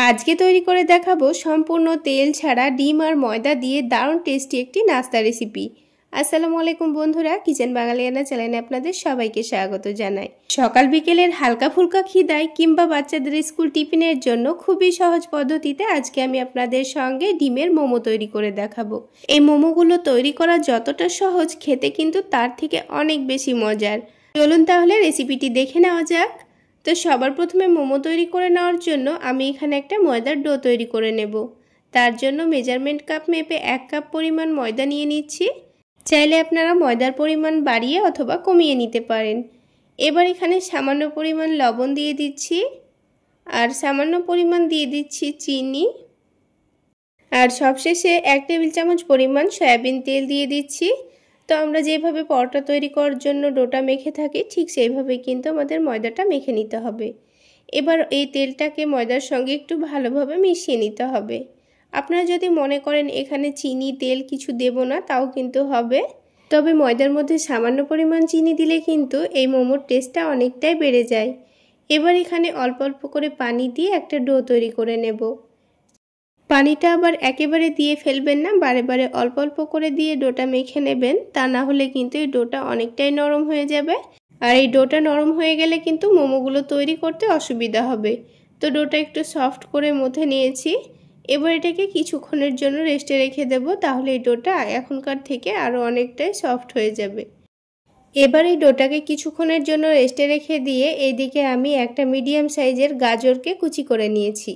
আজকে তৈরি করে দেখাবো সম্পূর্ণ তেল ছাড়া ডিম আর ময়দা দিয়ে দারুণ টেস্টি একটি নাস্তা রেসিপি। আসসালামু আলাইকুম বন্ধুরা, কিচেন বাঙালিয়ানা চ্যানেলে আপনাদের সবাইকে স্বাগত জানাই। সকাল বিকেলের হালকা ফুলকা খিদায় কিংবা বাচ্চাদের স্কুল টিফিনের জন্য খুবই সহজ পদ্ধতিতে আজকে আমি আপনাদের সঙ্গে ডিমের মোমো তৈরি করে দেখাবো। এই মোমোগুলো তৈরি করা যতটা সহজ, খেতে কিন্তু তার থেকে অনেক বেশি মজার। চলুন তাহলে রেসিপিটি দেখে নেওয়া যাক। তো সবার প্রথমে মোমো তৈরি করে নেওয়ার জন্য আমি এখানে একটা ময়দার ডো তৈরি করে নেব। তার জন্য মেজারমেন্ট কাপ মেপে 1 কাপ পরিমাণ ময়দা নিয়ে নিচ্ছি। চাইলে আপনারা ময়দার পরিমাণ বাড়িয়ে অথবা কমিয়ে নিতে পারেন। এবার এখানে সামান্য পরিমাণ লবণ দিয়ে দিচ্ছি আর সামান্য পরিমাণ দিয়ে দিচ্ছি চিনি, আর সবশেষে 1 টেবিল চামচ পরিমাণ সয়াবিন তেল দিয়ে দিচ্ছি। তো আমরা যেভাবে পরোটা তৈরি করার জন্য ডোটা মেখে থাকি ঠিক সেইভাবে কিন্তু আমাদের ময়দাটা মেখে নিতে হবে। এবার এই তেলটাকে ময়দার সঙ্গে একটু ভালোভাবে মিশিয়ে নিতে হবে। আপনারা যদি মনে করেন এখানে চিনি তেল কিছু দেব না তাও কিন্তু হবে, তবে ময়দার মধ্যে সামান্য পরিমাণ চিনি দিলে কিন্তু এই মোমোর টেস্টটা অনেকটাই বেড়ে যায়। এবার এখানে অল্প অল্প করে পানি দিয়ে একটা ডো তৈরি করে নেব। পানিটা আবার একেবারে দিয়ে ফেলবেন না, বারে বারে অল্প অল্প করে দিয়ে ডোটা মেখে নেবেন, তা না হলে কিন্তু এই ডোটা অনেকটাই নরম হয়ে যাবে। আর এই ডোটা নরম হয়ে গেলে কিন্তু মোমোগুলো তৈরি করতে অসুবিধা হবে। তো ডোটা একটু সফট করে মথে নিয়েছি। এবার এটাকে কিছুক্ষণের জন্য রেস্টে রেখে দেব, তাহলে এই ডোটা এখনকার থেকে আরও অনেকটাই সফট হয়ে যাবে। এবার এই ডোটাকে কিছুক্ষণের জন্য রেস্টে রেখে দিয়ে এইদিকে আমি একটা মিডিয়াম সাইজের গাজরকে কুচি করে নিয়েছি।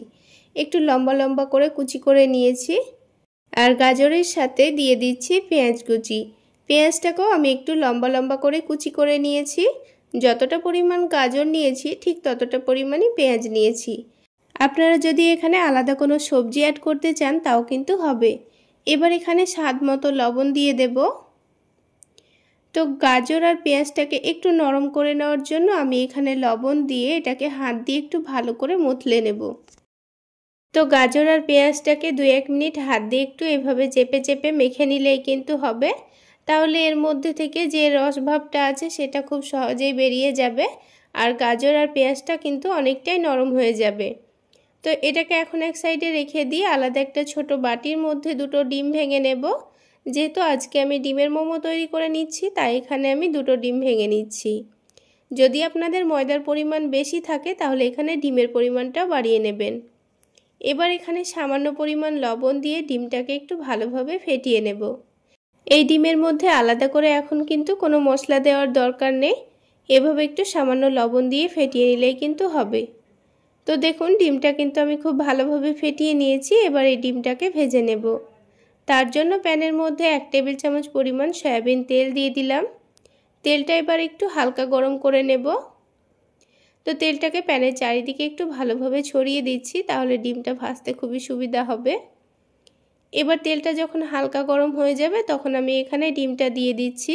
একটু লম্বা লম্বা করে কুচি করে নিয়েছি। আর গাজরের সাথে দিয়ে দিচ্ছি পেঁয়াজ কুচি। পেঁয়াজটাকেও আমি একটু লম্বা লম্বা করে কুচি করে নিয়েছি। যতটা পরিমাণ গাজর নিয়েছি ঠিক ততটা পরিমাণই পেঁয়াজ নিয়েছি। আপনারা যদি এখানে আলাদা কোনো সবজি অ্যাড করতে চান তাও কিন্তু হবে। এবার এখানে স্বাদ মতো লবণ দিয়ে দেব। তো গাজর আর পেঁয়াজটাকে একটু নরম করে নেওয়ার জন্য আমি এখানে লবণ দিয়ে এটাকে হাত দিয়ে একটু ভালো করে মথলে নেব। তো গাজর আর পেঁয়াজটাকে 2-1 মিনিট হাত দিয়ে একটু এভাবে চেপে চেপে মেখে নিলেই কিন্তু হবে। তাহলে এর মধ্যে থেকে যে রস ভাবটা আছে সেটা খুব সহজেই বেরিয়ে যাবে আর গাজর আর পেঁয়াজটা কিন্তু অনেকটাই নরম হয়ে যাবে। তো এটাকে এখন এক সাইডে রেখে দিয়ে আলাদা একটা ছোট বাটির মধ্যে 2টো ডিম ভেঙে নেব। যেহেতু আজকে আমি ডিমের মোমো তৈরি করে নিচ্ছি তাই এখানে আমি 2টো ডিম ভেঙে নিচ্ছি। যদি আপনাদের ময়দার পরিমাণ বেশি থাকে তাহলে এখানে ডিমের পরিমাণটা বাড়িয়ে নেবেন। এবার এখানে সামান্য পরিমাণ লবণ দিয়ে ডিমটাকে একটু ভালোভাবে ফেটিয়ে নেব। এই ডিমের মধ্যে আলাদা করে এখন কিন্তু কোনো মশলা দেওয়ার দরকার নেই, এভাবে একটু সামান্য লবণ দিয়ে ফেটিয়ে নিলেই কিন্তু হবে। তো দেখুন ডিমটা কিন্তু আমি খুব ভালোভাবে ফেটিয়ে নিয়েছি। এবার এই ডিমটাকে ভেজে নেব। তার জন্য প্যানের মধ্যে 1 টেবিল চামচ পরিমাণ সয়াবিন তেল দিয়ে দিলাম। তেলটা এবার একটু হালকা গরম করে নেব। তো তেলটাকে প্যানের চারিদিকে একটু ভালোভাবে ছড়িয়ে দিচ্ছি, তাহলে ডিমটা ভাজতে খুবই সুবিধা হবে। এবার তেলটা যখন হালকা গরম হয়ে যাবে তখন আমি এখানে ডিমটা দিয়ে দিচ্ছি।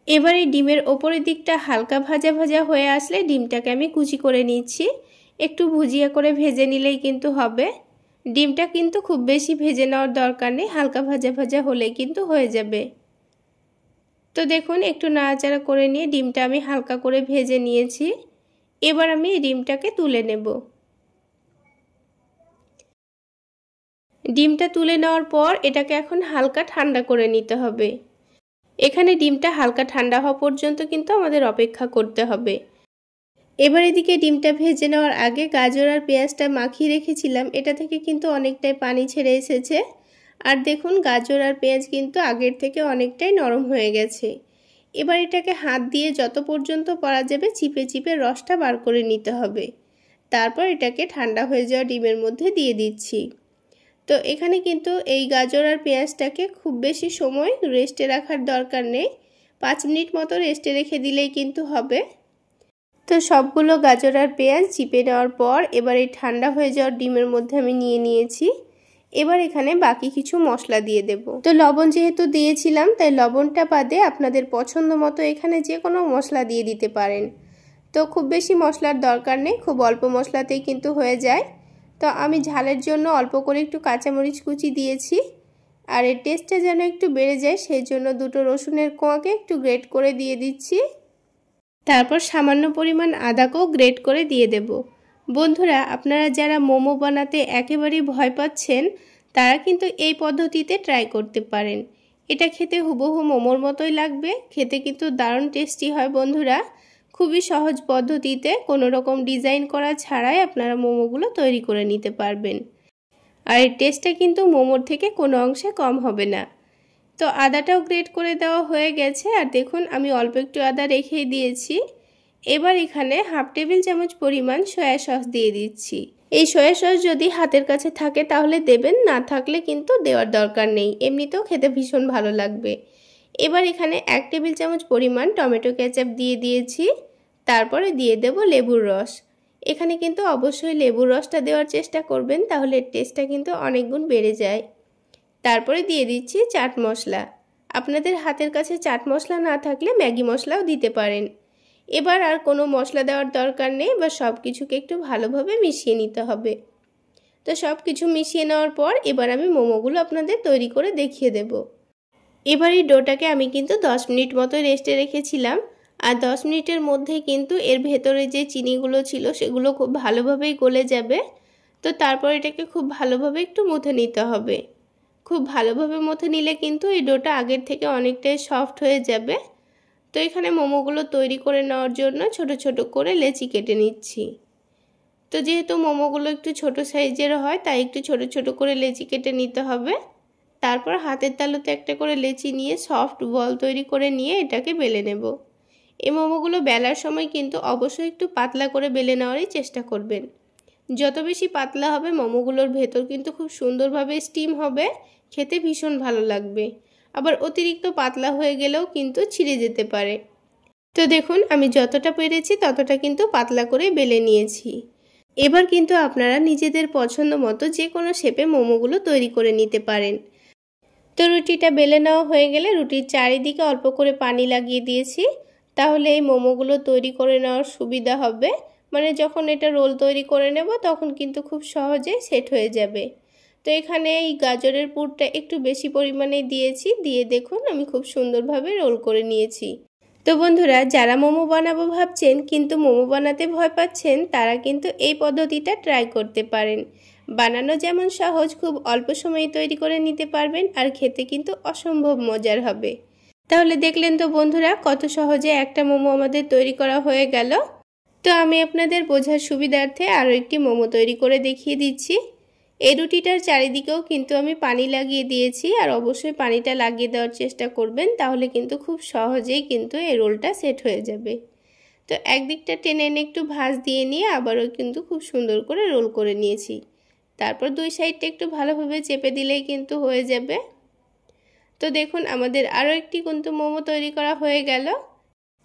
এবার এই ডিমের ওপরের দিকটা হালকা ভাজা ভাজা হয়ে আসলে ডিমটাকে আমি কুচি করে নিচ্ছি। একটু ভুজিয়া করে ভেজে নিলেই কিন্তু হবে। ডিমটা কিন্তু খুব বেশি ভেজে নেওয়ার দরকার নেই, হালকা ভাজা ভাজা হলেই কিন্তু হয়ে যাবে। তো দেখুন একটু নাড়াচাড়া করে নিয়ে ডিমটা আমি হালকা করে ভেজে নিয়েছি। এবার আমি এই ডিমটাকে তুলে নেব। ডিমটা তুলে নেওয়ার পর এটাকে এখন হালকা ঠান্ডা করে নিতে হবে। এখানে ডিমটা হালকা ঠান্ডা হওয়া পর্যন্ত কিন্তু আমাদের অপেক্ষা করতে হবে। এবার এদিকে ডিমটা ভেজে নেওয়ার আগে গাজর আর পেঁয়াজটা মাখিয়ে রেখেছিলাম, এটা থেকে কিন্তু অনেকটাই পানি ছেড়ে এসেছে। আর দেখুন গাজর আর পেঁয়াজ কিন্তু আগের থেকে অনেকটাই নরম হয়ে গেছে। এবার এটাকে হাত দিয়ে যত পর্যন্ত পারা যাবে চিপে চিপে রসটা বার করে নিতে হবে। তারপর এটাকে ঠান্ডা হয়ে যাওয়া ডিমের মধ্যে দিয়ে দিচ্ছি। তো এখানে কিন্তু এই গাজর আর পেঁয়াজটাকে খুব বেশি সময় রেস্টে রাখার দরকার নেই, 5 মিনিট মতো রেস্টে রেখে দিলেই কিন্তু হবে। তো সবগুলো গাজর আর পেঁয়াজ চিপে নেওয়ার পর এবার এই ঠান্ডা হয়ে যাওয়া ডিমের মধ্যে আমি নিয়ে নিয়েছি। এবার এখানে বাকি কিছু মশলা দিয়ে দেব। তো লবণ যেহেতু দিয়েছিলাম তাই লবণটা বাদে আপনাদের পছন্দ মতো এখানে যে কোনো মশলা দিয়ে দিতে পারেন। তো খুব বেশি মশলার দরকার নেই, খুব অল্প মশলাতেই কিন্তু হয়ে যায়। তো আমি ঝালের জন্য অল্প করে একটু কাঁচামরিচ কুচি দিয়েছি। আর এর টেস্টটা যেন একটু বেড়ে যায় সেই জন্য 2টো রসুনের কোয়াকে একটু গ্রেট করে দিয়ে দিচ্ছি। তারপর সামান্য পরিমাণ আদাকেও গ্রেট করে দিয়ে দেব। বন্ধুরা, আপনারা যারা মোমো বানাতে একেবারেই ভয় পাচ্ছেন তারা কিন্তু এই পদ্ধতিতে ট্রাই করতে পারেন। এটা খেতে হুবহু মোমোর মতোই লাগবে, খেতে কিন্তু দারুণ টেস্টি হয় বন্ধুরা। খুবই সহজ পদ্ধতিতে কোনো রকম ডিজাইন করা ছাড়াই আপনারা মোমোগুলো তৈরি করে নিতে পারবেন। আর এর টেস্টটা কিন্তু মোমোর থেকে কোনো অংশে কম হবে না। তো আদাটাও গ্রেট করে দেওয়া হয়ে গেছে, আর দেখুন আমি অল্প একটু আদা রেখেই দিয়েছি। এবার এখানে হাফ টেবিল চামচ পরিমাণ সয়া সস দিয়ে দিচ্ছি। এই সয়া সস যদি হাতের কাছে থাকে তাহলে দেবেন, না থাকলে কিন্তু দেওয়ার দরকার নেই, এমনিতেও খেতে ভীষণ ভালো লাগবে। এবার এখানে 1 টেবিল চামচ পরিমাণ টমেটো কেচাপ দিয়ে দিয়েছি। তারপরে দিয়ে দেব লেবুর রস। এখানে কিন্তু অবশ্যই লেবুর রসটা দেওয়ার চেষ্টা করবেন, তাহলে টেস্টটা কিন্তু অনেক গুণ বেড়ে যায়। তারপরে দিয়ে দিচ্ছি চাট মশলা। আপনাদের হাতের কাছে চাট মশলা না থাকলে ম্যাগি মশলাও দিতে পারেন। এবার আর কোনো মশলা দেওয়ার দরকার নেই, বা সব কিছুকে একটু ভালোভাবে মিশিয়ে নিতে হবে। তো সব কিছু মিশিয়ে নেওয়ার পর এবার আমি মোমোগুলো আপনাদের তৈরি করে দেখিয়ে দেব। এবার এই ডোটাকে আমি কিন্তু 10 মিনিট মতো রেস্টে রেখেছিলাম, আর 10 মিনিটের মধ্যে কিন্তু এর ভেতরে যে চিনিগুলো ছিল সেগুলো খুব ভালোভাবেই গলে যাবে। তো তারপর এটাকে খুব ভালোভাবে একটু মুথে নিতে হবে। খুব ভালোভাবে মুথে নিলে কিন্তু এই ডোটা আগের থেকে অনেকটাই সফট হয়ে যাবে। তো এখানে মোমোগুলো তৈরি করে নেওয়ার জন্য ছোট ছোট করে লেচি কেটে নিচ্ছি। তো যেহেতু মোমোগুলো একটু ছোট সাইজের হয় তাই একটু ছোট ছোট করে লেচি কেটে নিতে হবে। তারপর হাতের তালুতে একটা করে লেচি নিয়ে সফট বল তৈরি করে নিয়ে এটাকে বেলে নেব। এই মোমোগুলো বেলার সময় কিন্তু অবশ্যই একটু পাতলা করে বেলে নেওয়ারই চেষ্টা করবেন। যত বেশি পাতলা হবে মোমোগুলোর ভেতর কিন্তু খুব সুন্দরভাবে স্টিম হবে, খেতে ভীষণ ভালো লাগবে। আবার অতিরিক্ত পাতলা হয়ে গেলেও কিন্তু ছিঁড়ে যেতে পারে। তো দেখুন আমি যতটা পেরেছি ততটা কিন্তু পাতলা করে বেলে নিয়েছি। এবার কিন্তু আপনারা নিজেদের পছন্দ মতো যে কোনো শেপে মোমোগুলো তৈরি করে নিতে পারেন। তো রুটিটা বেলে নেওয়া হয়ে গেলে রুটির চারিদিকে অল্প করে পানি লাগিয়ে দিয়েছি, তাহলে এই মোমোগুলো তৈরি করে নেওয়ার সুবিধা হবে। মানে যখন এটা রোল তৈরি করে নেব তখন কিন্তু খুব সহজে সেট হয়ে যাবে। তো এখানে এই গাজরের পুরটা একটু বেশি পরিমাণে দিয়েছি, দিয়ে দেখুন আমি খুব সুন্দরভাবে রোল করে নিয়েছি। তো বন্ধুরা, যারা মোমো বানাবো ভাবছেন কিন্তু মোমো বানাতে ভয় পাচ্ছেন তারা কিন্তু এই পদ্ধতিটা ট্রাই করতে পারেন। বানানো যেমন সহজ, খুব অল্প সময়ে তৈরি করে নিতে পারবেন, আর খেতে কিন্তু অসম্ভব মজার হবে। তাহলে দেখলেন তো বন্ধুরা, কত সহজে একটা মোমো আমাদের তৈরি করা হয়ে গেল। তো আমি আপনাদের বোঝার সুবিধার্থে আরও একটি মোমো তৈরি করে দেখিয়ে দিচ্ছি। এই রুটিটার চারিদিকেও কিন্তু আমি পানি লাগিয়ে দিয়েছি, আর অবশ্যই পানিটা লাগিয়ে দেওয়ার চেষ্টা করবেন, তাহলে কিন্তু খুব সহজেই কিন্তু এই রোলটা সেট হয়ে যাবে। তো একদিকটা টেনে এনে একটু ভাঁজ দিয়ে নিয়ে আবারও কিন্তু খুব সুন্দর করে রোল করে নিয়েছি। তারপর দুই সাইডটা একটু ভালোভাবে চেপে দিলেই কিন্তু হয়ে যাবে। তো দেখুন আমাদের আরও একটি কিন্তু মোমো তৈরি করা হয়ে গেল।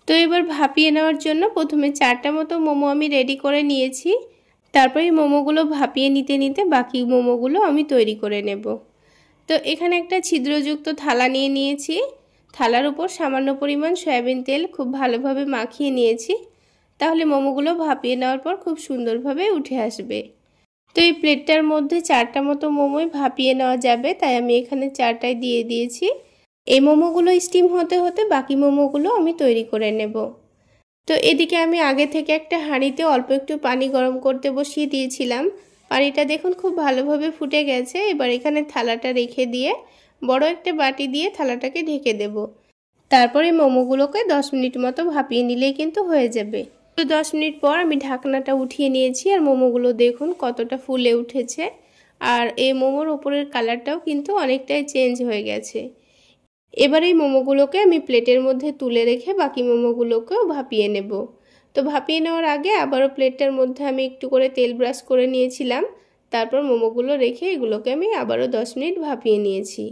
তো এবার ভাপিয়ে নেওয়ার জন্য প্রথমে 4টা মতো মোমো আমি রেডি করে নিয়েছি। তারপরে মোমোগুলো ভাপিয়ে নিতে নিতে বাকি মোমোগুলো আমি তৈরি করে নেব। তো এখানে একটা ছিদ্রযুক্ত থালা নিয়ে নিয়েছি। থালার উপর সামান্য পরিমাণ সয়াবিন তেল খুব ভালোভাবে মাখিয়ে নিয়েছি, তাহলে মোমোগুলো ভাপিয়ে নেওয়ার পর খুব সুন্দরভাবে উঠে আসবে। তো এই প্লেটটার মধ্যে 4টা মতো মোমোই ভাপিয়ে নেওয়া যাবে, তাই আমি এখানে 4টাই দিয়ে দিয়েছি। এই মোমোগুলো স্টিম হতে হতে বাকি মোমোগুলো আমি তৈরি করে নেব। তো এদিকে আমি আগে থেকে একটা হাঁড়িতে অল্প একটু পানি গরম করতে বসিয়ে দিয়েছিলাম। পানিটা দেখুন খুব ভালোভাবে ফুটে গেছে। এবার এখানে থালাটা রেখে দিয়ে বড় একটা বাটি দিয়ে থালাটাকে ঢেকে দেব। তারপরে মোমোগুলোকে 10 মিনিট মতো ভাপিয়ে নিলেই কিন্তু হয়ে যাবে। তো 10 মিনিট পর আমি ঢাকনাটা উঠিয়ে নিয়েছি, আর মোমোগুলো দেখুন কতটা ফুলে উঠেছে, আর এই মোমোর ওপরের কালারটাও কিন্তু অনেকটাই চেঞ্জ হয়ে গেছে। এবার এই মোমোগুলোকে আমি প্লেটের মধ্যে তুলে রেখে বাকি মোমোগুলোকেও ভাপিয়ে নেব। তো ভাপিয়ে নেওয়ার আগে আবারও প্লেটটার মধ্যে আমি একটু করে তেল ব্রাশ করে নিয়েছিলাম। তারপর মোমোগুলো রেখে এগুলোকে আমি আবারও 10 মিনিট ভাপিয়ে নিয়েছি।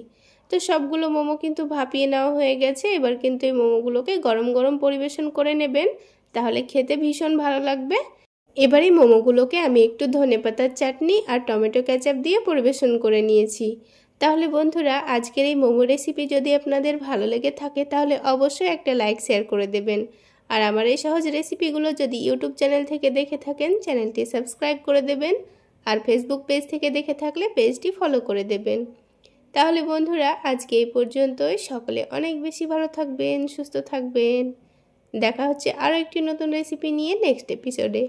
তো সবগুলো মোমো কিন্তু ভাপিয়ে নেওয়া হয়ে গেছে। এবার কিন্তু এই মোমোগুলোকে গরম গরম পরিবেশন করে নেবেন, তাহলে খেতে ভীষণ ভালো লাগবে। এবার এই মোমোগুলোকে আমি একটু ধনেপাতার চাটনি আর টমেটো কেচাপ দিয়ে পরিবেশন করে নিয়েছি। তাহলে বন্ধুরা, আজকের এই মোমো রেসিপি যদি আপনাদের ভালো লেগে থাকে তাহলে অবশ্যই একটা লাইক শেয়ার করে দেবেন। আর আমার এই সহজ রেসিপিগুলো যদি ইউটিউব চ্যানেল থেকে দেখে থাকেন চ্যানেলটি সাবস্ক্রাইব করে দেবেন, আর ফেসবুক পেজ থেকে দেখে থাকলে পেজটি ফলো করে দেবেন। তাহলে বন্ধুরা, আজকে এই পর্যন্তই। সকলে অনেক বেশি ভালো থাকবেন, সুস্থ থাকবেন। দেখা হচ্ছে আরও একটি নতুন রেসিপি নিয়ে নেক্সট এপিসোডে।